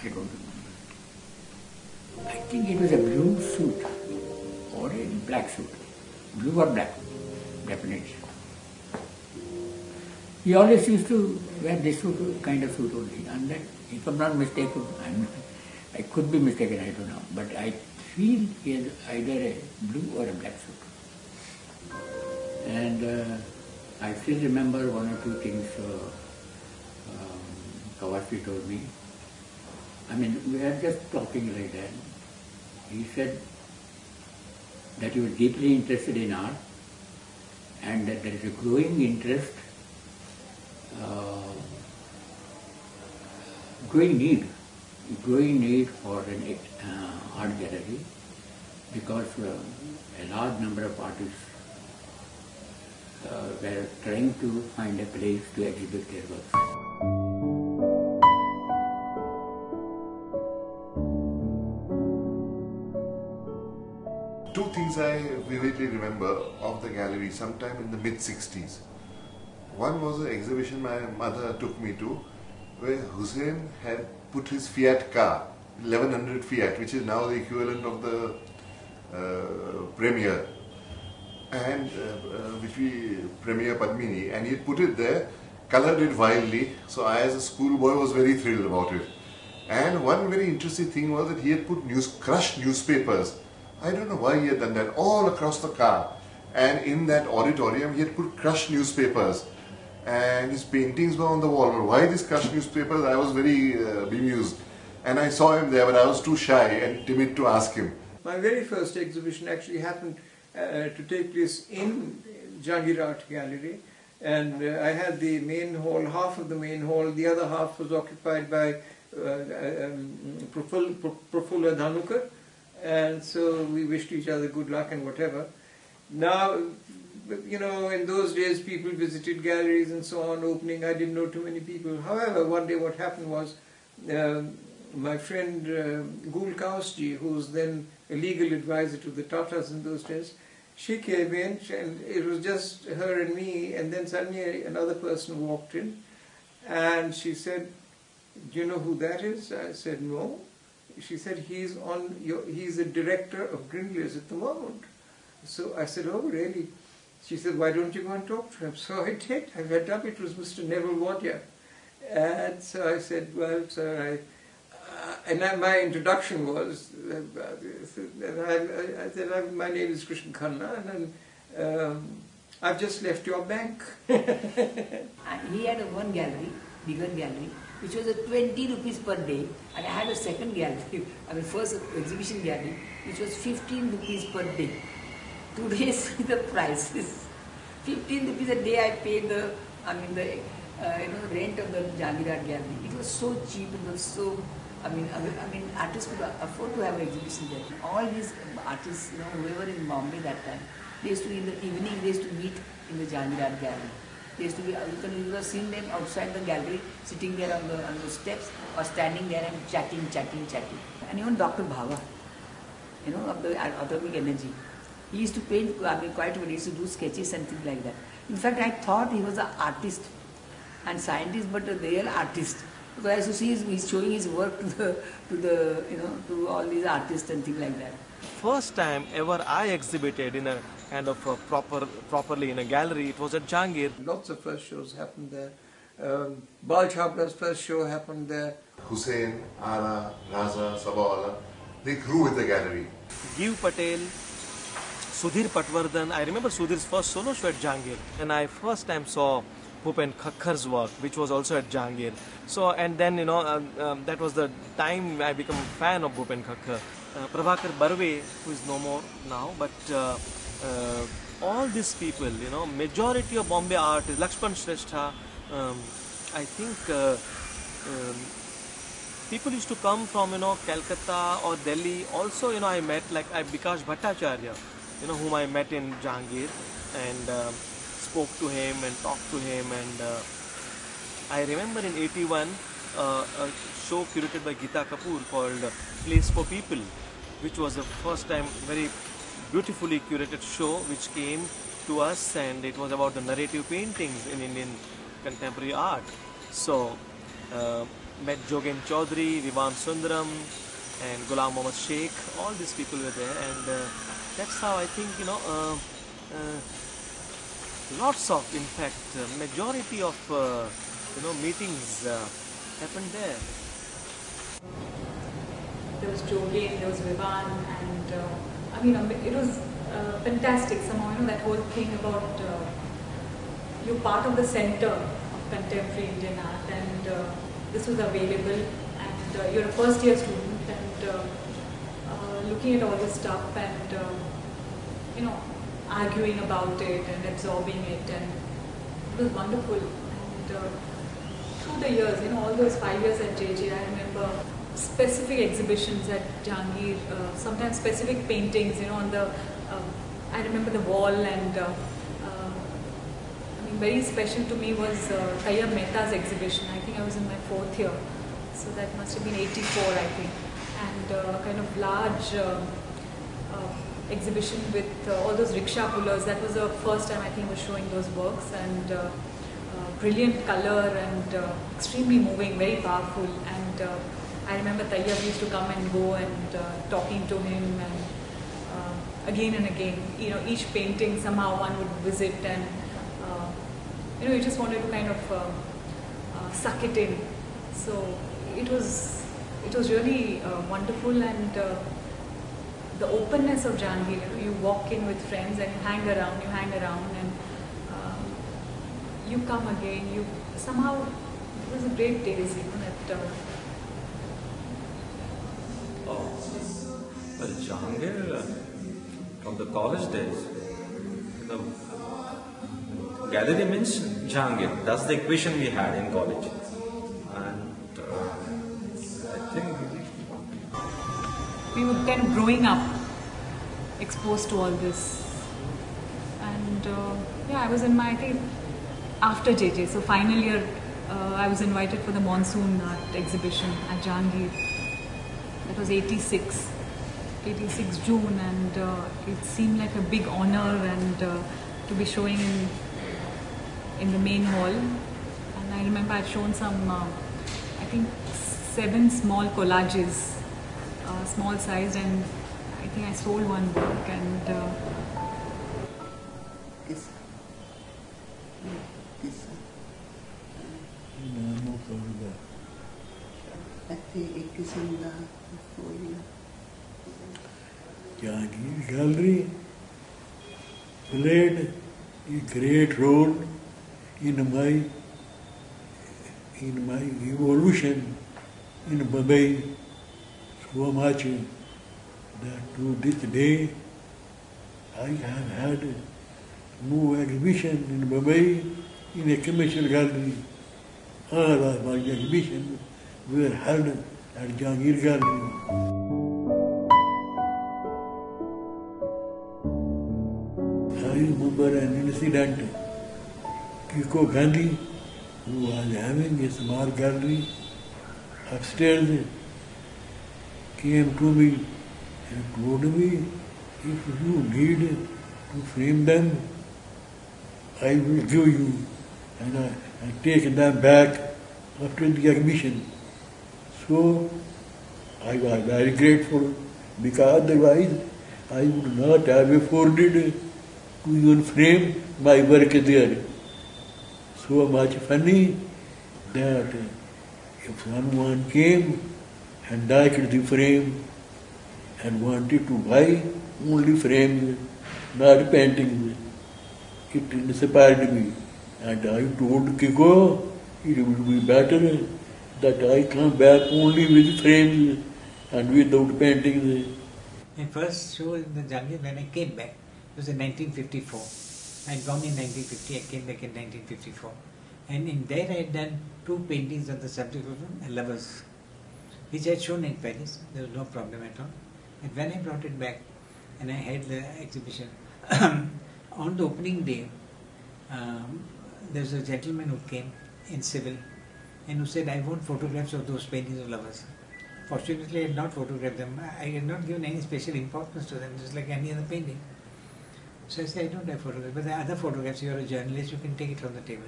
I don't remember. I think it was a blue suit or a black suit. Blue or black, definitely. He always used to wear this suit, kind of suit only. And then, if I'm not mistaken, I could be mistaken, I don't know. But I feel he has either a blue or a black suit. And I still remember one or two things Kawasi told me. I mean, we were just talking like that. He said that he was deeply interested in art and that there is a growing interest, growing need for an art gallery because a large number of artists were trying to find a place to exhibit their works. Two things I vividly remember of the gallery sometime in the mid-60s. One was an exhibition my mother took me to where Hussein had put his Fiat car, 1100 Fiat, which is now the equivalent of the Premier, and Premier Padmini, and he put it there, colored it wildly, so I as a schoolboy was very thrilled about it. And one very interesting thing was that he had put crushed newspapers. I don't know why he had done that, all across the car. And in that auditorium, he had put crushed newspapers. And his paintings were on the wall. But why these crushed newspapers? I was very bemused. And I saw him there, but I was too shy and timid to ask him. My very first exhibition actually happened to take place in Jahangir Art Gallery. And I had the main hall, half of the main hall, the other half was occupied by Prafulla Dhanukar. And so we wished each other good luck and whatever. Now, you know, in those days people visited galleries and so on, opening, I didn't know too many people. However, one day what happened was, my friend Gul Kausji, who was then a legal advisor to the Tatas in those days, she came in and it was just her and me, and then suddenly another person walked in and she said, "Do you know who that is?" I said, "No." She said, he's a director of Grindlays at the moment. So I said, "Oh, really?" She said, "Why don't you go and talk to him?" So I did. I went up. It was Mr. Neville Wadya. And so I said, "Well, sir, my introduction was, I said, my name is Krishna Khanna, and I've just left your bank." He had one gallery, bigger gallery, which was at 20 rupees per day, and I had a second gallery, first exhibition gallery, which was 15 rupees per day. Today's the prices. 15 rupees a day I paid the rent of the Jahangir Art Gallery. It was so cheap, it was so, artists could afford to have an exhibition there. All these artists, whoever in Bombay that time, they used to, in the evening, they used to meet in the Jahangir Art Gallery. They used to be, you could have seen them outside the gallery, sitting there on the steps, or standing there and chatting. And even Dr. Bhava, of the atomic energy, he used to paint quite well. He used to do sketches and things like that. In fact, I thought he was an artist and scientist, but a real artist. Because I used to see he's showing his work to all these artists and things like that. First time ever I exhibited in a kind of properly in a gallery, it was at Jahangir. Lots of first shows happened there. Bal Chhabla's first show happened there. Hussein, Ara, Raza, Sabawala, they grew with the gallery. Giv Patel, Sudhir Patwardhan. I remember Sudhir's first solo show at Jahangir, and I first time saw Bhupen Khakkar's work, which was also at Jahangir. So, and then that was the time I became a fan of Bhupen Khakkar. Prabhakar Barve, who is no more now, but all these people, majority of Bombay artists, Lakshman Shrestha, I think people used to come from, Calcutta or Delhi. Also, I met Bikash Bhattacharya, whom I met in Jahangir, and spoke to him and talked to him. And I remember in '81, a show curated by Geeta Kapoor called Place for People, which was the first time very beautifully curated show which came to us, and it was about the narrative paintings in Indian contemporary art. So met Jogen Chaudhary, Vivan Sundaram, and Ghulam Mohammad Sheikh. All these people were there, and that's how I think, lots of, in fact, majority of meetings happened there. There was Jogen, there was Vivan, and it was fantastic somehow, that whole thing about you're part of the center of contemporary Indian art, and this was available, and you're a first year student, and looking at all this stuff, and arguing about it and absorbing it, and it was wonderful. And through the years, all those 5 years at JJ, I remember specific exhibitions at Jahangir, sometimes specific paintings, on the, I remember the wall, and very special to me was Tayyab Mehta's exhibition. I think I was in my 4th year, so that must have been 84, I think, and kind of large exhibition with all those rickshaw pullers. That was the first time I think was showing those works, and brilliant color, and extremely moving, very powerful. And I remember Tayyab used to come and go, and talking to him, and again and again, each painting somehow one would visit, and you just wanted to kind of suck it in. So it was really wonderful, and the openness of Jahangir. You walk in with friends and you hang around, and you come again. You somehow, it was a great days, that. Well, Jahangir, from the college days, the gallery means Jahangir. That's the equation we had in college. And I think we were kind of growing up, exposed to all this. And I was in my, I think, after JJ, so final year, I was invited for the Monsoon Art exhibition at Jahangir. That was 86 June, and it seemed like a big honor, and to be showing in the main hall. And I remember I'd shown some, I think 7 small collages, small sized, and I think I sold one work, and Jahangir Gallery played a great role in my evolution in Bombay so much that to this day I have had no exhibition in Bombay in a commercial gallery. All of my exhibitions were held at Jahangir Gallery. I remember an incident. Kiko Gandhi, who was having a small gallery upstairs, came to me and told me, if you need to frame them, I will give you, and I take them back after the exhibition. So I was very grateful, because otherwise I would not have afforded to even frame my work there. So much funny that if someone came and liked the frame and wanted to buy only frames, not paintings, it inspired me. And I told Kiko it would be better that I come back only with frames and without paintings. My first show in the Jahangir, when I came back, it was in 1954. I had gone in 1950, I came back in 1954. And in there I had done 2 paintings on the subject of lovers, which I had shown in Paris. There was no problem at all. And when I brought it back and I had the exhibition, on the opening day, there was a gentleman who came in civil and who said, I want photographs of those paintings of lovers. Fortunately, I had not photographed them. I had not given any special importance to them, just like any other painting. So I said, I don't have photographs, but the other photographs, you are a journalist, you can take it from the table.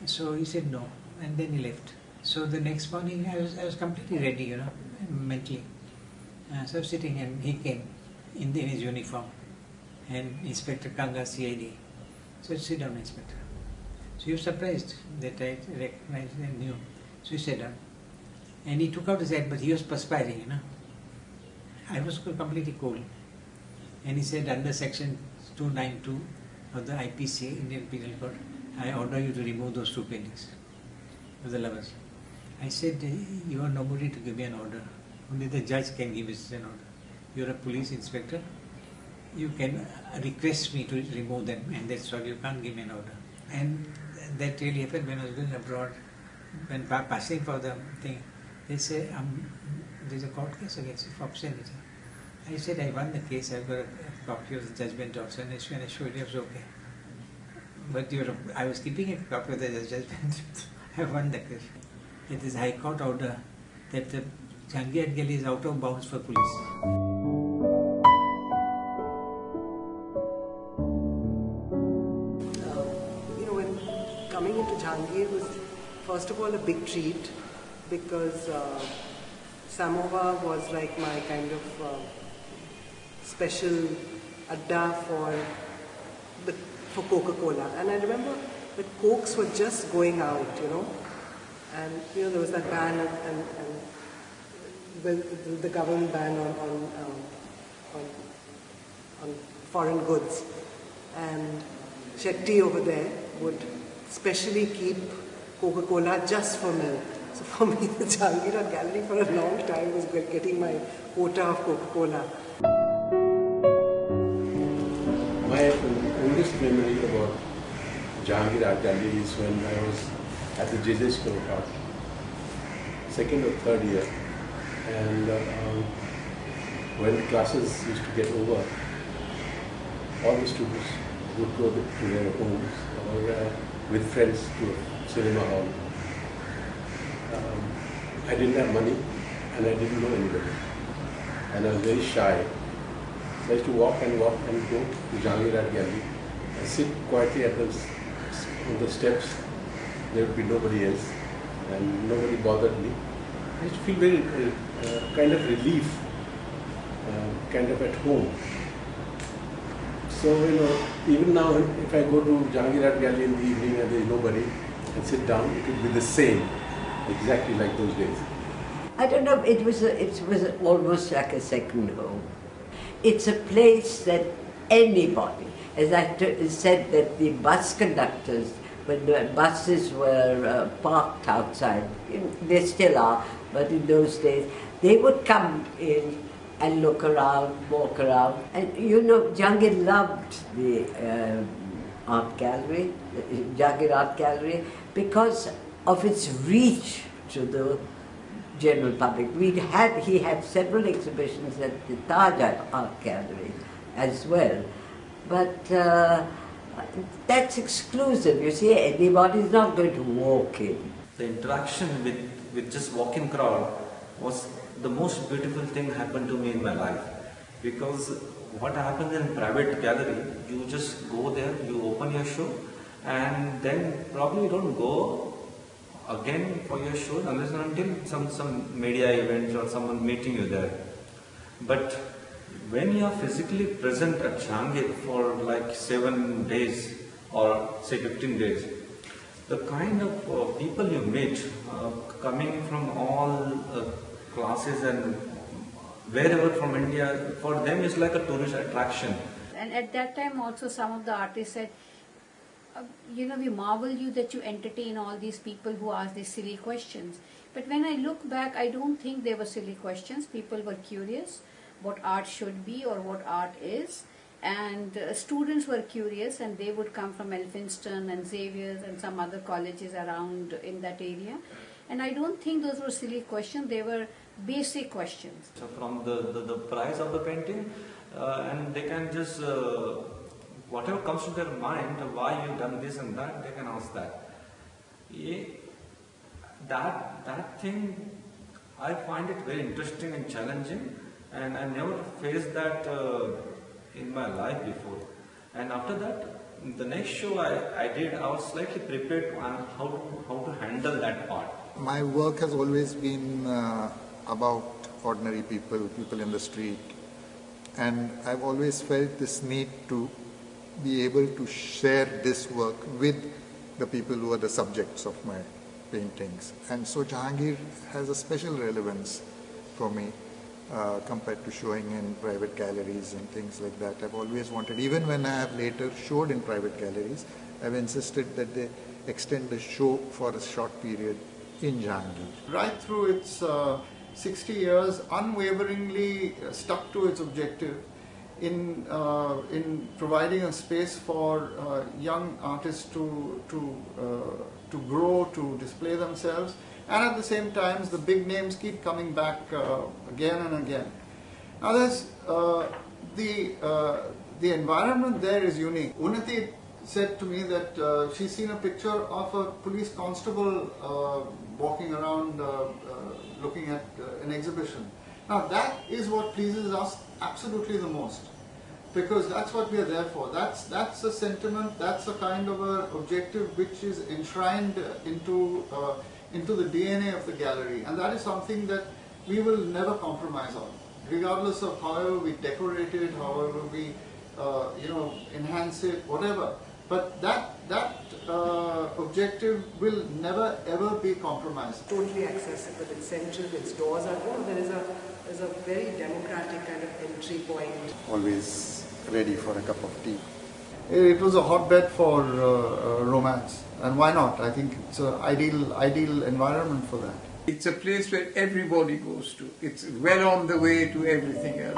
So he said no, and then he left. So the next morning I was completely ready, you know, mentally. So I was sitting and he came in his uniform, and Inspector Kanga, CID. So sit down, Inspector. So he was surprised that I recognized and knew. So he sat down. And he took out his hat, but he was perspiring, you know. I was completely cool. And he said, under section 292 of the IPC, Indian Penal Code, I order you to remove those two paintings of the lovers. I said, you are nobody to give me an order. Only the judge can give us an order. You are a police inspector. You can request me to remove them, and that's all. You can't give me an order. And that really happened when I was going abroad. When passing for the thing, they say, there's a court case against you for obscenity. I said, I won the case. I've got a copy of the judgment also, and I showed you it was okay. But I was keeping a copy of the judgment. I won the case. It is High Court order that the Jahangir Gallery is out of bounds for police. When coming into Jahangir was first of all a big treat, because Samovar was like my kind of special adda for Coca-Cola. And I remember the Cokes were just going out, and there was that ban and the government ban on foreign goods, and Shetty over there would specially keep Coca-Cola just for milk. So for me, the Jahangir Gallery for a long time was getting my quota of Coca-Cola. My oldest memory about Jahangir Art Gallery is when I was at the JJ School of Art, second or third year, and when the classes used to get over, all the students would go to their homes or with friends to a cinema hall. I didn't have money and I didn't know anybody, and I was very shy. So I used to walk and go to Jahangir Art Gallery and sit quietly on the steps. There would be nobody else and nobody bothered me. I used to feel very kind of relief, kind of at home. So, even now if I go to Jahangir Art Gallery in the evening and there is nobody and sit down, it would be the same, exactly like those days. I don't know, it was almost like a second home. It's a place that anybody, as I said, that the bus conductors, when the buses were parked outside, they still are, but in those days, they would come in and look around, walk around. And Jahangir loved the art gallery, Jahangir Art Gallery, because of its reach to the general public. He had several exhibitions at the Taj Art Gallery as well, but that's exclusive. You see, anybody's not going to walk in. The interaction with just walking crowd was the most beautiful thing happened to me in my life, because what happens in private gallery, you just go there, you open your show, and then probably you don't go again for your show unless and until some media events or someone meeting you there. But when you are physically present at Jahangir for like 7 days or say 15 days, the kind of people you meet coming from all classes and wherever from India, for them is like a tourist attraction. And at that time also some of the artists said, we marvel you that you entertain all these people who ask these silly questions. But when I look back, I don't think they were silly questions. People were curious what art should be or what art is. And students were curious, and they would come from Elphinstone and Xavier's and some other colleges around in that area. And I don't think those were silly questions, they were basic questions. So from the price of the painting, and they can just, whatever comes to their mind, why you've done this and that, they can ask that. That thing, I find it very interesting and challenging, and I never faced that in my life before. And after that, the next show I did, I was slightly prepared on how to handle that part. My work has always been about ordinary people, people in the street, and I've always felt this need to be able to share this work with the people who are the subjects of my paintings. And so Jahangir has a special relevance for me compared to showing in private galleries and things like that. I've always wanted, even when I have later showed in private galleries, I've insisted that they extend the show for a short period in Jahangir. Right through its 60 years, unwaveringly stuck to its objective in providing a space for young artists to grow, to display themselves, and at the same time the big names keep coming back again and again. Now there's the environment there is unique. Unnati said to me that she's seen a picture of a police constable walking around looking at an exhibition. Now that is what pleases us absolutely the most, because that's what we are there for. That's a sentiment, that's a kind of a objective which is enshrined into the DNA of the gallery, and that is something that we will never compromise on, regardless of however we decorate it, however we enhance it, whatever. But that objective will never ever be compromised. Totally accessible, it's central, its doors are, there's a very democratic kind of entry point. Always ready for a cup of tea. It was a hotbed for romance, and why not? I think it's an ideal environment for that. It's a place where everybody goes to. It's well on the way to everything else.